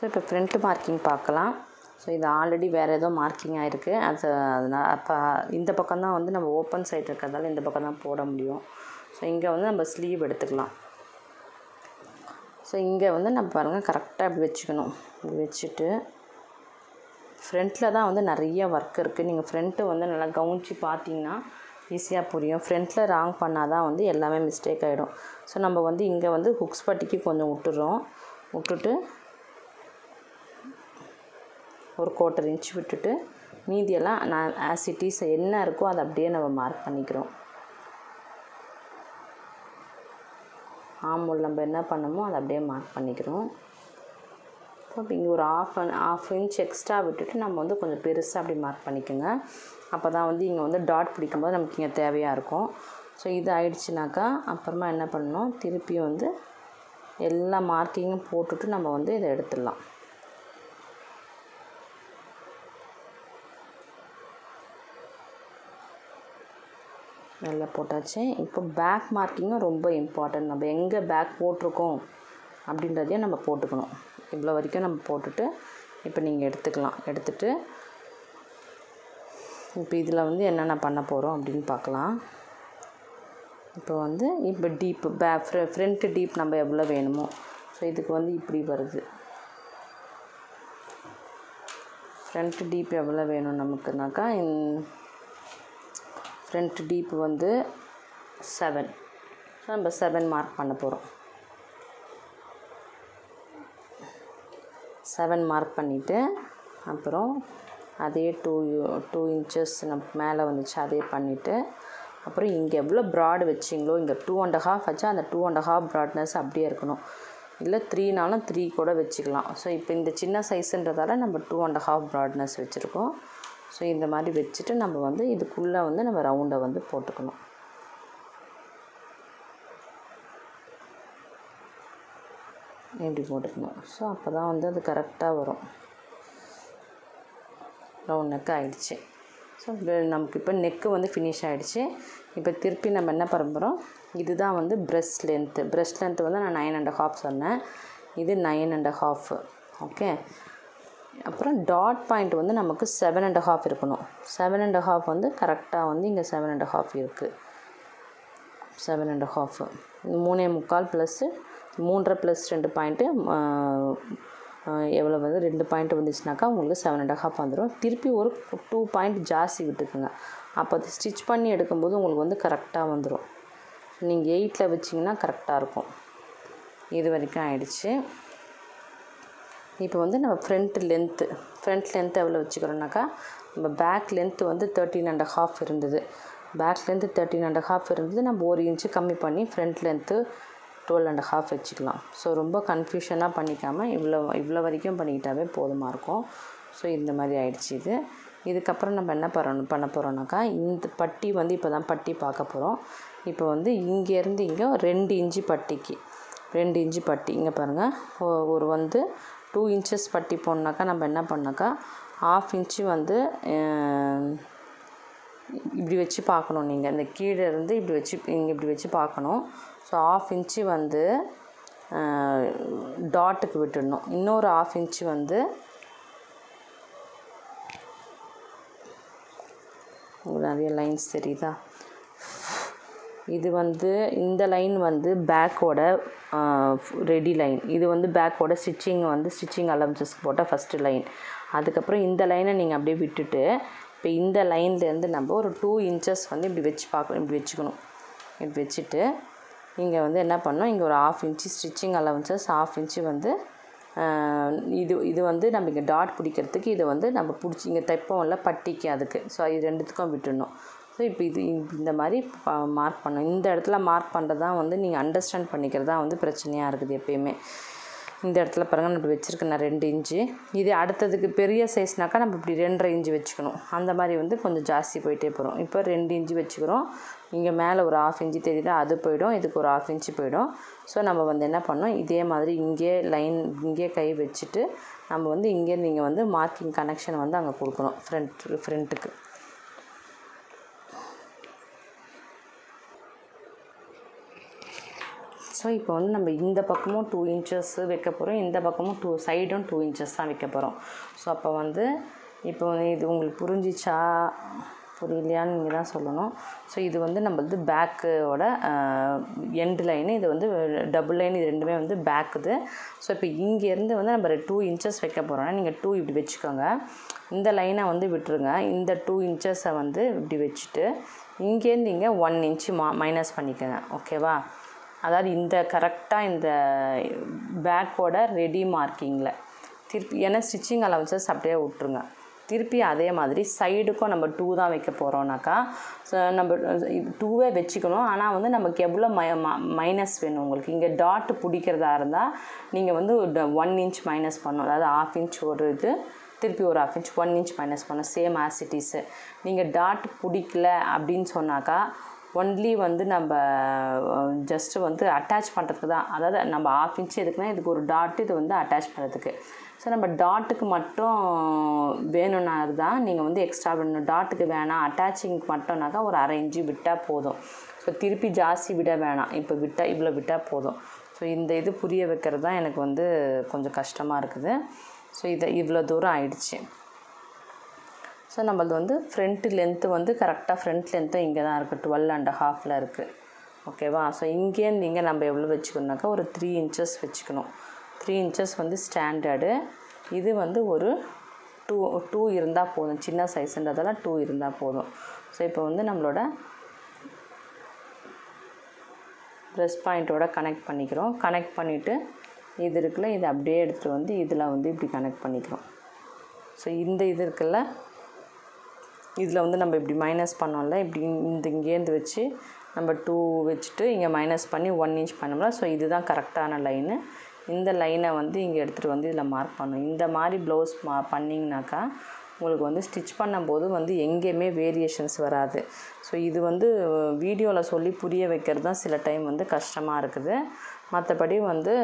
So இப்போ front marking பார்க்கலாம். So இது ஆல்ரெடி வேறு ஏதோ மார்க்கிங் ஆகிருக்கு. அதனால் அப்போ இந்த பக்கம் தான் வந்து நம்ம ஓப்பன் சைடு இருக்கிறதால இந்த பக்கம் தான் போட முடியும். ஸோ இங்கே வந்து நம்ம ஸ்லீவ் எடுத்துக்கலாம். ஸோ இங்கே வந்து நம்ம பாருங்கள் கரெக்டாக இப்படி வச்சுக்கணும். இப்படி வச்சுட்டு ஃப்ரண்ட்டில் தான் வந்து நிறைய ஒர்க் இருக்குது. நீங்கள் ஃப்ரண்ட்டு வந்து நல்லா கவனித்து பார்த்தீங்கன்னா ஈஸியாக புரியும். ஃப்ரண்ட்டில் ராங் பண்ணால் தான் வந்து எல்லாமே மிஸ்டேக் ஆகிடும். ஸோ நம்ம வந்து இங்கே வந்து ஹுக்ஸ் பட்டிக்கு கொஞ்சம் விட்டுட்டு ஒரு 1/4 இன்ச் விட்டுட்டு மீதியெல்லாம் நான் ஆஸ் இட் இஸ் என்ன இருக்கோ அதை அப்படியே நம்ம மார்க் பண்ணிக்கிறோம். ஆமூல் நம்ம என்ன பண்ணமோ அதை அப்படியே மார்க் பண்ணிக்கிறோம். இப்போ இங்கே ஒரு ஆஃப் இன்ச் எக்ஸ்ட்ரா விட்டுட்டு நம்ம வந்து கொஞ்சம் பெருசாக அப்படி மார்க் பண்ணிக்கோங்க. அப்போ தான் வந்து இங்கே வந்து டாட் பிடிக்கும்போது நமக்கு இங்கே தேவையாக இருக்கும். ஸோ இது ஆயிடுச்சுனாக்கா அப்புறமா என்ன பண்ணணும், திருப்பி வந்து எல்லா மார்க்கிங்கும் போட்டுட்டு நம்ம வந்து இதை எடுத்துடலாம். நல்லா போட்டாச்சு. இப்போ பேக் மார்க்கிங்கும் ரொம்ப இம்பார்ட்டன்ட். நம்ம எங்கே பேக் போட்டிருக்கோம் அப்படின்றதையும் நம்ம போட்டுக்கணும். இவ்வளோ வரைக்கும் நம்ம போட்டுட்டு இப்போ நீங்கள் எடுத்துக்கலாம். எடுத்துகிட்டு இப்போ இதில் வந்து என்னென்ன பண்ண போகிறோம் அப்படின்னு பார்க்கலாம். இப்போ வந்து இப்போ டீப்பு ஃப்ரண்ட்டு டீப் நம்ம எவ்வளோ வேணுமோ, ஸோ இதுக்கு வந்து இப்படி வருது. ஃப்ரண்ட்டு டீப் எவ்வளோ வேணும் நமக்குனாக்கா, ஃப்ரண்ட் டீப் வந்து 7. ஸோ நம்ம 7 மார்க் பண்ண போகிறோம். 7 மார்க் பண்ணிவிட்டு அப்புறம் அதே 2 இன்ச்சஸ் நம்ம மேலே வந்துச்சு அதே பண்ணிவிட்டு அப்புறம் இங்கே எவ்வளோ ப்ராடு வச்சிங்களோ இங்கே 2.5 வச்சா அந்த 2.5 ப்ராட்னஸ் அப்படியே இருக்கணும். இல்லை 3நாலும் 3 கூட வச்சுக்கலாம். ஸோ இப்போ இந்த சின்ன சைஸுன்றதால நம்ம 2.5 ப்ராட்னஸ் வச்சுருக்கோம். ஸோ இந்த மாதிரி வச்சுட்டு நம்ம வந்து இதுக்குள்ளே வந்து நம்ம ரவுண்டை வந்து போட்டுக்கணும். இப்படி போட்டுக்கணும். ஸோ அப்போ தான் வந்து அது கரெக்டாக வரும். ரவுண்ட் நெக்கு ஆகிடுச்சு. ஸோ நமக்கு இப்போ நெக்கு வந்து ஃபினிஷ் ஆகிடுச்சு. இப்போ திருப்பி நம்ம என்ன பண்ண போகிறோம், இதுதான் வந்து ப்ரெஸ்ட் லென்த்து. ப்ரெஸ்ட் லென்த்து வந்து நான் 9.5 சொன்னேன். இது 9.5. ஓகே. அப்புறம் டாட் பாயிண்ட் வந்து நமக்கு 7.5 இருக்கணும். 7.5 வந்து கரெக்டாக வந்து இங்கே 7.5 இருக்குது. 7.5 3.25 ப்ளஸ்ஸு 3.5 ப்ளஸ் 2 பாயிண்ட்டு எவ்வளோ வந்து 2 பாயிண்ட் வந்துச்சுனாக்கா உங்களுக்கு 7.5 வந்துடும். திருப்பி ஒரு 2 பாயிண்ட் ஜாஸ்தி விட்டுக்குங்க. அப்போ அது ஸ்டிச் பண்ணி எடுக்கும்போது உங்களுக்கு வந்து கரெக்டாக வந்துடும். நீங்கள் 8ல் வச்சிங்கன்னா கரெக்டாக இருக்கும். இது வரைக்கும் ஆயிடுச்சு. இப்போ வந்து நம்ம ஃப்ரண்ட் லென்த்து எவ்வளோ வச்சுக்கிறோன்னாக்கா, நம்ம பேக் லென்த்து வந்து 13.5 இருந்தது. பேக் லென்த்து 13.5 இருந்தது. நம்ம 1 இன்ச்சு கம்மி பண்ணி ஃப்ரண்ட் லென்த்து 12.5 வச்சுக்கலாம். ஸோ ரொம்ப கன்ஃபியூஷனாக பண்ணிக்காமல் இவ்வளோ வரைக்கும் பண்ணிக்கிட்டாவே போதுமாக இருக்கும். ஸோ இந்த மாதிரி ஆயிடுச்சு இது. இதுக்கப்புறம் நம்ம என்ன பண்ண போகிறோம்னாக்கா, இந்த பட்டி வந்து இப்போ தான் பட்டி பார்க்க போகிறோம். இப்போ வந்து இங்கேருந்து இங்கே 2 இன்ச்சு பட்டிக்கு 2 இன்ச்சு பட்டி இங்கே பாருங்கள். ஒரு வந்து 2 இன்ச்சஸ் பட்டி போடனாக்கா நம்ம என்ன பண்ணாக்கா 1/2 இன்ச்சு வந்து இப்படி வச்சு பார்க்கணும். நீங்கள் இந்த கீழே இருந்து இப்படி வச்சு இங்கே இப்படி வச்சு பார்க்கணும். ஸோ 1/2 இன்ச்சு வந்து டாட்டுக்கு விட்டுடணும். இன்னொரு 1/2 இன்ச்சு வந்து உங்களுக்கு நிறைய லைன்ஸ் தெரியுதா, இது வந்து இந்த லைன் வந்து பேக்கோட ரெடி லைன். இது வந்து பேக்கோட ஸ்டிச்சிங் அலவன்சஸ்க்கு போட்ட ஃபஸ்ட்டு லைன். அதுக்கப்புறம் இந்த லைனை நீங்கள் அப்படியே விட்டுட்டு இப்போ இந்த லைன்லேருந்து நம்ம ஒரு 2 இன்ச்சஸ் வந்து இப்படி வச்சு பார்க்கணும். இப்படி வச்சுக்கணும். இப்படி வச்சுட்டு இங்கே வந்து என்ன பண்ணோம், இங்கே ஒரு 1/2 இன்ச்சு ஸ்டிச்சிங் அலவன்சஸ் 1/2 இன்ச்சு வந்து இது வந்து நம்ம இங்கே டாட் பிடிக்கிறதுக்கு இதை வந்து நம்ம பிடிச்சி இங்கே தைப்போம்ல பட்டிக்கு அதுக்கு. ஸோ இது ரெண்டுத்துக்கும் விட்டுடணும். ஸோ இப்போ இந்த மாதிரி மார்க் பண்ணணும். இந்த இடத்துல மார்க் பண்ணுறது தான் வந்து நீங்கள் அண்டர்ஸ்டாண்ட் பண்ணிக்கிறது தான் வந்து பிரச்சனையாக இருக்குது எப்பயுமே. இந்த இடத்துல பாருங்கள், நம்ம வச்சுருக்கேன் நான் 2 இன்ச்சு. இது அடுத்ததுக்கு பெரிய சைஸ்னாக்கா நம்ம இப்படி 2.5 இன்ச்சு வச்சுக்கணும். அந்த மாதிரி வந்து கொஞ்சம் ஜாஸ்தி போயிட்டே போகிறோம். இப்போ 2 இன்ச்சு வச்சுக்கிறோம். இங்கே மேலே ஒரு 1/2 இன்ச்சு தெரியுது, அது போயிடும். இதுக்கு ஒரு 1/2 இன்ச்சு போயிடும். ஸோ நம்ம வந்து என்ன பண்ணோம், இதே மாதிரி இங்கே லைன் இங்கே கை வச்சுட்டு நம்ம வந்து இங்கே நீங்கள் வந்து மார்க்கிங் கனெக்ஷன் வந்து அங்கே கொடுக்கணும் ஃப்ரண்ட்டுக்கு. ஸோ இப்போ வந்து நம்ம இந்த பக்கமும் 2 இன்ச்சஸ் வைக்க போகிறோம், இந்த பக்கமும் சைடும் 2 இன்ச்சஸ் தான் வைக்க போகிறோம். ஸோ அப்போ வந்து இப்போ இது உங்களுக்கு புரிஞ்சிச்சா புரியலையான்னு நீங்கள் தான் சொல்லணும். ஸோ இது வந்து நம்மளது பேக்கோட எண்டு லைனு, இது வந்து டபுள் லைன், இது ரெண்டுமே வந்து பேக்குது. ஸோ இப்போ இங்கேருந்து வந்து நம்ம 2 இன்ச்சஸ் வைக்க போகிறோன்னா நீங்கள் 2 இப்படி வச்சுக்கோங்க. இந்த லைனை வந்து விட்டுருங்க. இந்த 2 இன்ச்சஸை வந்து இப்படி வச்சுட்டு இங்கேருந்து இங்கே 1 இன்ச்சு மைனஸ் பண்ணிக்கோங்க. ஓகேவா? அதாவது இந்த கரெக்டாக இந்த பேக்கோட ரெடி மார்க்கிங்கில் திருப்பி, ஏன்னா ஸ்டிச்சிங் அலவன்சஸ் அப்படியே விட்ருங்க. திருப்பி அதே மாதிரி சைடுக்கும் நம்ம 2 தான் வைக்க போகிறோம்னாக்கா நம்ம 2வே வச்சுக்கணும். ஆனால் வந்து நமக்கு எவ்வளோ மைனஸ் வேணும் உங்களுக்கு, இங்கே டாட் பிடிக்கிறதா இருந்தால் நீங்கள் வந்து 1 இன்ச் மைனஸ் பண்ணணும். அதாவது 1/2 இன்ச் ஒரு இது, திருப்பி ஒரு 1/2 இன்ச் 1 இன்ச் மைனஸ் பண்ணணும். Same as it is. நீங்கள் டாட் பிடிக்கல அப்படின்னு சொன்னாக்கா ஒன்லி வந்து நம்ம ஜஸ்ட்டு வந்து அட்டாச் பண்ணுறதுக்கு தான். அதாவது நம்ம 1/2 இன்ச் எதுக்குன்னா இதுக்கு ஒரு டாட்டு, இது வந்து அட்டாச் பண்ணுறதுக்கு. ஸோ நம்ம டாட்டுக்கு மட்டும் வேணும்னா தான் நீங்கள் வந்து எக்ஸ்ட்ரா வேணும். டாட்டுக்கு வேணாம், அட்டாச்சிங்க்கு மட்டும்னாக்கா ஒரு 1/2 இன்ச்சு விட்டால் போதும். ஸோ திருப்பி ஜாஸ்தி விட வேணாம், இப்போ இவ்வளோ விட்டால் போதும். ஸோ இந்த இது புரிய வைக்கிறது தான் எனக்கு வந்து கொஞ்சம் கஷ்டமாக இருக்குது. ஸோ இவ்வளோ தூரம் ஆயிடுச்சு. ஸோ நம்மளது வந்து ஃப்ரண்ட் லென்த்து வந்து கரெக்டாக ஃப்ரண்ட் லென்த்தும் இங்கே தான் இருக்குது, 12.5 இருக்குது. ஓகேவா? ஸோ இங்கேருந்து இங்கே நம்ம எவ்வளோ வச்சுக்கணுனாக்கா ஒரு 3 இன்ச்சஸ் வச்சுக்கணும். 3 இன்ச்சஸ் வந்து ஸ்டாண்டர்டு. இது வந்து ஒரு 2 இருந்தால் போதும். சின்ன சைஸுன்றதெல்லாம் 2 இருந்தால் போதும். ஸோ இப்போ வந்து நம்மளோட ப்ரெஸ் பாயிண்ட்டோட கனெக்ட் பண்ணிக்கிறோம். கனெக்ட் பண்ணிவிட்டு இது இருக்குல்ல, இதை அப்படியே எடுத்துகிட்டு வந்து இதில் வந்து இப்படி கனெக்ட் பண்ணிக்கிறோம். ஸோ இந்த இது இருக்குல்ல, இதில் வந்து நம்ம இப்படி மைனஸ் பண்ணோம்ல, இப்படி இங்கேருந்து வச்சு நம்ம 2 வச்சுட்டு இங்கே மைனஸ் பண்ணி 1 இன்ச் பண்ணோம்ல. ஸோ இதுதான் கரெக்டான லைனு. இந்த லைனை வந்து இங்கே எடுத்துகிட்டு வந்து இதில் மார்க் பண்ணணும். இந்த மாதிரி ப்ளவுஸ் பண்ணிங்கனாக்கா உங்களுக்கு வந்து ஸ்டிச் பண்ணும்போது வந்து எங்கேயுமே வேரியேஷன்ஸ் வராது. ஸோ இது வந்து வீடியோவில் சொல்லி புரிய வைக்கிறது தான் சில டைம் வந்து கஷ்டமாக இருக்குது. மற்றபடி வந்து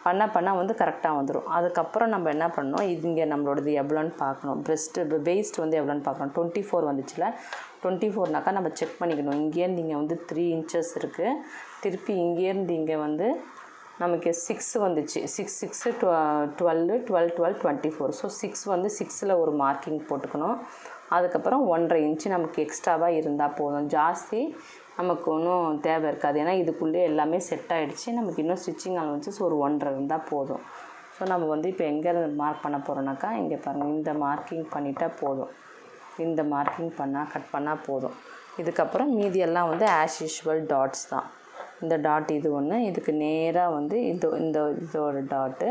பண்ண வந்து கரெக்டாக வந்துடும். அதுக்கப்புறம் நம்ம என்ன பண்ணணும், இங்கே நம்மளோடது எவ்வளோன்னு பார்க்கணும். வெயிஸ்ட் வந்து எவ்வளோன்னு பார்க்கணும். 24 வந்துச்சுல, 24நாக்கா நம்ம செக் பண்ணிக்கணும். இங்கேருந்து இங்கே வந்து 3 இன்ச்சஸ் இருக்குது. திருப்பி இங்கேருந்து இங்கே வந்து நமக்கு 6 வந்துச்சு. 6 12 12 12 24. ஸோ 6 வந்து 6ல் ஒரு மார்க்கிங் போட்டுக்கணும். அதுக்கப்புறம் 1.5 இன்ச்சு நமக்கு எக்ஸ்ட்ராவாக இருந்தால் போதும். ஜாஸ்தி நமக்கு ஒன்றும் தேவை இருக்காது. ஏன்னா இதுக்குள்ளே எல்லாமே செட் ஆகிடுச்சு. நமக்கு இன்னும் ஸ்டிச்சிங் அலவன்சஸ் ஒரு 1.5 இருந்தால் போதும். ஸோ நம்ம வந்து இப்போ எங்கே மார்க் பண்ண போகிறோம்னாக்கா இங்கே பாருங்கள், இந்த மார்க்கிங் பண்ணிட்டால் போதும். இந்த மார்க்கிங் கட் பண்ணால் போதும். இதுக்கப்புறம் மீதியெல்லாம் வந்து ஆஸ் யூஷுவல் டாட்ஸ் தான். இந்த டாட் இது ஒன்று, இதுக்கு நேராக வந்து இதோட டாட்டு.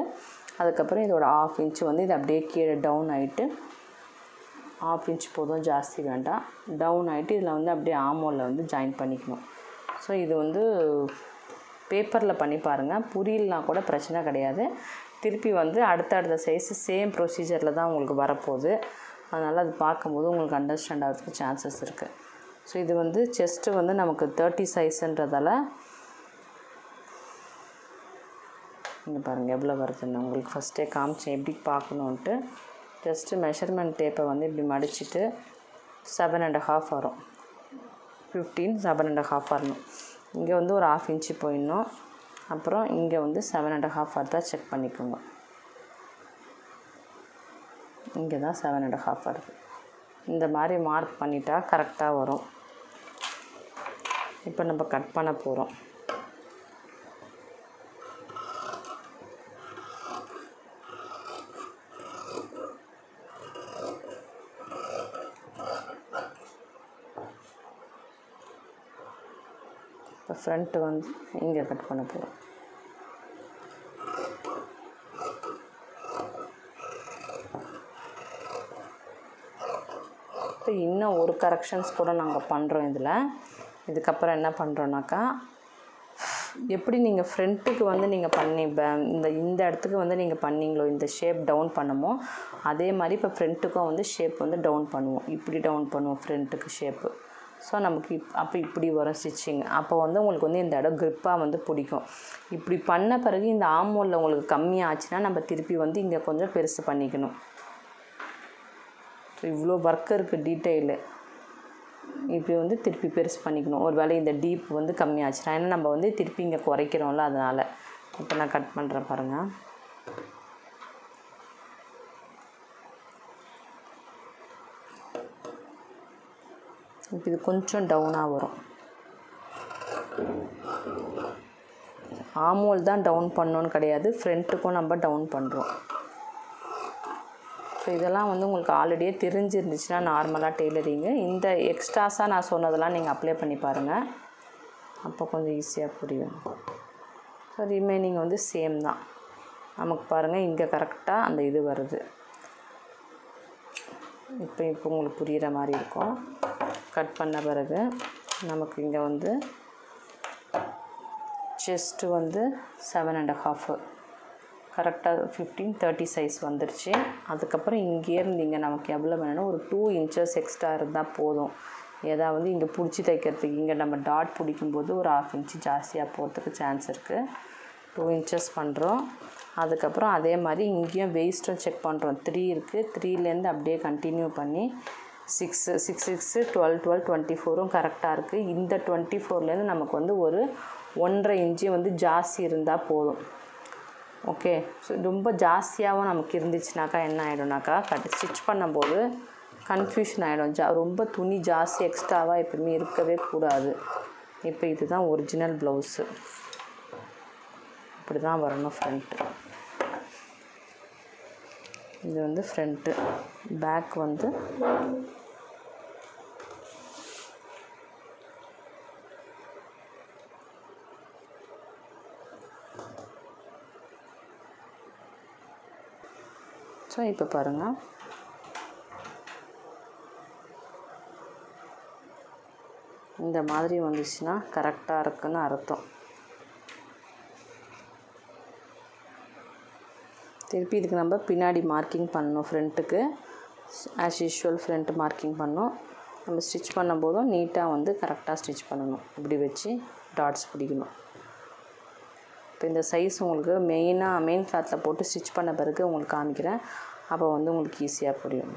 அதுக்கப்புறம் இதோட 1/2 இன்ச்சு வந்து இது அப்படியே கீழே டவுன் ஆகிட்டு 1/2 இன்ச் போதும், ஜாஸ்தி வேண்டாம். டவுன் ஆகிட்டு இதில் வந்து அப்படியே ஆமோலில் வந்து ஜாயின் பண்ணிக்கணும். ஸோ இது வந்து பேப்பரில் பண்ணி பாருங்கள். புரியலனா கூட பிரச்சனை கிடையாது. திருப்பி வந்து அடுத்த சைஸு சேம் ப்ரொசீஜரில் தான் உங்களுக்கு வரப்போகுது. அதனால் அது பார்க்கும்போது உங்களுக்கு அண்டர்ஸ்டாண்ட் ஆகிறதுக்கு சான்சஸ் இருக்குது. ஸோ இது வந்து செஸ்ட்டு வந்து நமக்கு 30 சைஸுன்றதால இங்கே பாருங்கள் எவ்வளோ வருதுன்னு உங்களுக்கு ஃபஸ்ட்டே காமிச்சேன் எப்படி பார்க்கணுன்ட்டு. ஜஸ்ட்டு மெஷர்மெண்ட் டேப்பை வந்து இப்படி மடிச்சுட்டு 7.5 வரும். 15 7.5 வரணும். இங்கே வந்து ஒரு 1/2 இன்ச்சு போயிடணும். அப்புறம் இங்கே வந்து 7.5 வருதா செக் பண்ணிக்கோங்க. இங்கே தான் 7.5 வருது. இந்த மாதிரி மார்க் பண்ணிட்டா கரெக்டாக வரும். இப்போ நம்ம கட் பண்ண போகிறோம். இப்போ ஃப்ரண்ட்டு வந்து இங்கே கட் பண்ண போகிறோம். இப்போ இன்னும் ஒரு கரெக்ஷன்ஸ் கூட நாங்கள் பண்ணுறோம் இதில். இதுக்கப்புறம் என்ன பண்ணுறோன்னாக்கா, எப்படி நீங்கள் ஃப்ரண்ட்டுக்கு வந்து நீங்கள் இந்த இடத்துக்கு வந்து நீங்கள் பண்ணிங்களோ, இந்த ஷேப் டவுன் பண்ணுமோ அதே மாதிரி இப்போ ஃப்ரண்ட்டுக்கும் வந்து ஷேப் வந்து டவுன் பண்ணுவோம். இப்படி டவுன் பண்ணுவோம் ஃப்ரண்ட்டுக்கு ஷேப்பு. ஸோ நமக்கு அப்போ இப்படி வரும் ஸ்டிச்சிங். அப்போ வந்து உங்களுக்கு வந்து இந்த இடம் க்ரிப்பாக வந்து பிடிக்கும். இப்படி பண்ண பிறகு இந்த ஆமோலில் உங்களுக்கு கம்மியாச்சுன்னா நம்ம திருப்பி வந்து இங்கே கொஞ்சம் பெருசு பண்ணிக்கணும். ஸோ இவ்வளோ ஒர்க் இருக்குது டீட்டெயிலு. இப்படி வந்து திருப்பி பெருசு பண்ணிக்கணும். ஒரு வேளை இந்த டீப் வந்து கம்மியாச்சுன்னா, ஏன்னா நம்ம வந்து திருப்பி இங்கே குறைக்கிறோம்ல, அதனால். இப்போ நான் கட் பண்ணுறேன் பாருங்கள். இப்போ இது கொஞ்சம் டவுனாக வரும். ஆமோல் தான் டவுன் பண்ணணுன்னு கிடையாது, ஃப்ரண்ட்டுக்கும் நம்ம டவுன் பண்ணுறோம். ஸோ இதெல்லாம் வந்து உங்களுக்கு ஆல்ரெடியே தெரிஞ்சிருந்துச்சுன்னா நார்மலாக டெய்லரிங்கு. இந்த எக்ஸ்ட்ராஸாக நான் சொன்னதெல்லாம் நீங்கள் அப்ளை பண்ணி பாருங்கள், அப்போ கொஞ்சம் ஈஸியாக புரியும். ஸோ ரிமைனிங் வந்து சேம் தான் நமக்கு. பாருங்கள் இங்கே கரெக்டாக அந்த இது வருது. இப்போ உங்களுக்கு புரிகிற மாதிரி இருக்கும். கட் பண்ண பிறகு நமக்கு இங்கே வந்து செஸ்ட்டு வந்து 7.5 கரெக்டாக 15-30 சைஸ் வந்துருச்சு. அதுக்கப்புறம் இங்கேருந்து இங்கே நமக்கு எவ்வளோ வேணும்னா ஒரு 2 inches எக்ஸ்ட்ரா இருந்தால் போதும். ஏதாவது இங்கே பிடிச்சி தைக்கிறதுக்கு இங்கே நம்ம டாட் பிடிக்கும்போது ஒரு 1/2 inch ஜாஸ்தியாக போகிறதுக்கு சான்ஸ் இருக்குது. 2 inches பண்ணுறோம். அதுக்கப்புறம் அதே மாதிரி இங்கேயும் வெயிஸ்ட்டும் செக் பண்ணுறோம். 3 இருக்குது, 3லேருந்து அப்படியே கண்டினியூ பண்ணி 6, 6, 12, 12, 24ம் கரெக்டாக இருக்குது. இந்த 24லேருந்து நமக்கு வந்து ஒரு 1.5 inch வந்து ஜாஸ்தி இருந்தால் போதும். ஓகே. ஸோ ரொம்ப ஜாஸ்தியாகவும் நமக்கு இருந்துச்சுனாக்கா என்ன ஆகிடும்னாக்கா ஸ்டிச் பண்ணும்போது கன்ஃபியூஷன் ஆகிடும். ரொம்ப துணி ஜாஸ்தி எக்ஸ்ட்ராவாக எப்பவுமே இருக்கவே கூடாது. இப்போ இதுதான் ஒரிஜினல் ப்ளவுஸு. இப்படி தான் வரணும் ஃப்ரண்ட்டு. இது வந்து ஃப்ரண்ட்டு. பேக் வந்து ஸோ இப்போ பாருங்கள், இந்த மாதிரி வந்துச்சுன்னா கரெக்டாக இருக்குன்னு அர்த்தம். திருப்பி இதுக்கு நம்ம பின்னாடி மார்க்கிங் பண்ணணும். ஃப்ரண்ட்டுக்கு ஆஸ் யூஷுவல் ஃப்ரண்ட் மார்க்கிங் பண்ணணும். நம்ம ஸ்டிச் பண்ணும்போதும் நீட்டாக வந்து கரெக்டாக ஸ்டிச் பண்ணணும். இப்படி வச்சு டாட்ஸ் பிடிக்கணும். இப்போ இந்த சைஸ் உங்களுக்கு மெயின் கிளாத்தில் போட்டு ஸ்டிச் பண்ண பிறகு உங்களுக்கு காமிக்கிறேன். அப்போ வந்து உங்களுக்கு ஈஸியாக புரியும்.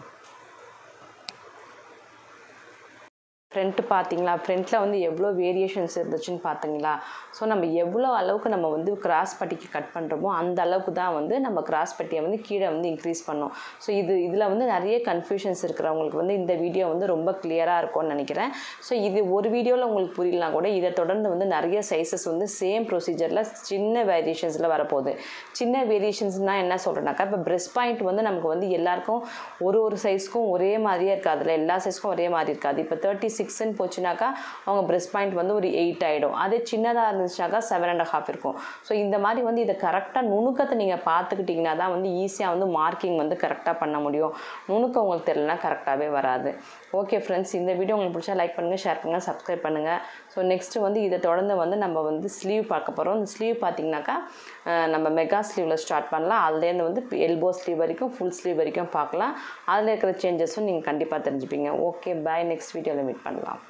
ஃப்ரண்ட்டு பார்த்தீங்களா, ஃப்ரண்ட்டில் வந்து எவ்வளோ வேரியேஷன்ஸ் இருந்துச்சுன்னு பார்த்தீங்களா. ஸோ நம்ம எவ்வளோ அளவுக்கு நம்ம வந்து கிராஸ் பட்டிக்கு கட் பண்ணுறோமோ அந்த அளவுக்கு தான் வந்து நம்ம கிராஸ் பட்டியை வந்து கீழே வந்து இன்க்ரீஸ் பண்ணோம். ஸோ இதில் வந்து நிறைய கன்ஃபியூஷன்ஸ் இருக்கிறவங்களுக்கு வந்து இந்த வீடியோ வந்து ரொம்ப கிளியராக இருக்கும்னு நினைக்கிறேன். ஸோ இது ஒரு வீடியோவில் உங்களுக்கு புரியலனா கூட இதை தொடர்ந்து வந்து நிறைய சைஸஸ் வந்து சேம் ப்ரொசீஜரில் சின்ன வேரியேஷன்ஸில் வரப்போகுது. சின்ன வேரியேஷன்ஸ்னால் என்ன சொல்கிறேன்னாக்கா, இப்போ பிரெஸ்ட் பாயிண்ட் வந்து நமக்கு வந்து எல்லாருக்கும் ஒரு சைஸ்க்கும் ஒரே மாதிரியே இருக்காது. அதில் எல்லா சைஸ்க்கும் ஒரே மாதிரி இருக்காது. இப்போ 36ன்னு போச்சுனாக்கா அவங்க பிரெஸ்ட் பாயிண்ட் வந்து ஒரு 8 ஆகிடும். அதே சின்னதாக இருந்துச்சுனாக்கா 7.5 இருக்கும். ஸோ இந்த மாதிரி வந்து இதை கரெக்டாக நுணுக்கத்தை நீங்கள் பார்த்துக்கிட்டிங்கன்னா தான் வந்து ஈஸியாக வந்து மார்க்கிங் வந்து கரெக்டாக பண்ண முடியும். நுணுக்கம் உங்களுக்கு தெரியலனா கரெக்டாகவே வராது. ஓகே ஃப்ரெண்ட்ஸ், இந்த வீடியோ உங்களுக்கு பிடிச்சா லைக் பண்ணுங்கள், ஷேர் பண்ணுங்கள், சப்ஸ்கிரைப் பண்ணுங்கள். ஸோ நெக்ஸ்ட்டு வந்து இதை தொடர்ந்து வந்து நம்ம வந்து ஸ்லீவ் பார்க்க போகிறோம். இந்த ஸ்லீவ் பார்த்திங்கனாக்கா நம்ம மெகா ஸ்லீவில் ஸ்டார்ட் பண்ணலாம். அதுலேருந்து வந்து எல்போ ஸ்லீவ் வரைக்கும் ஃபுல் ஸ்லீவ் வரைக்கும் பார்க்கலாம். அதில் இருக்கிற சேஞ்சஸும் நீங்கள் கண்டிப்பாக தெரிஞ்சுப்பீங்க. ஓகே, பாய். நெக்ஸ்ட் வீடியோவில் மீட் பண்ணலாம்.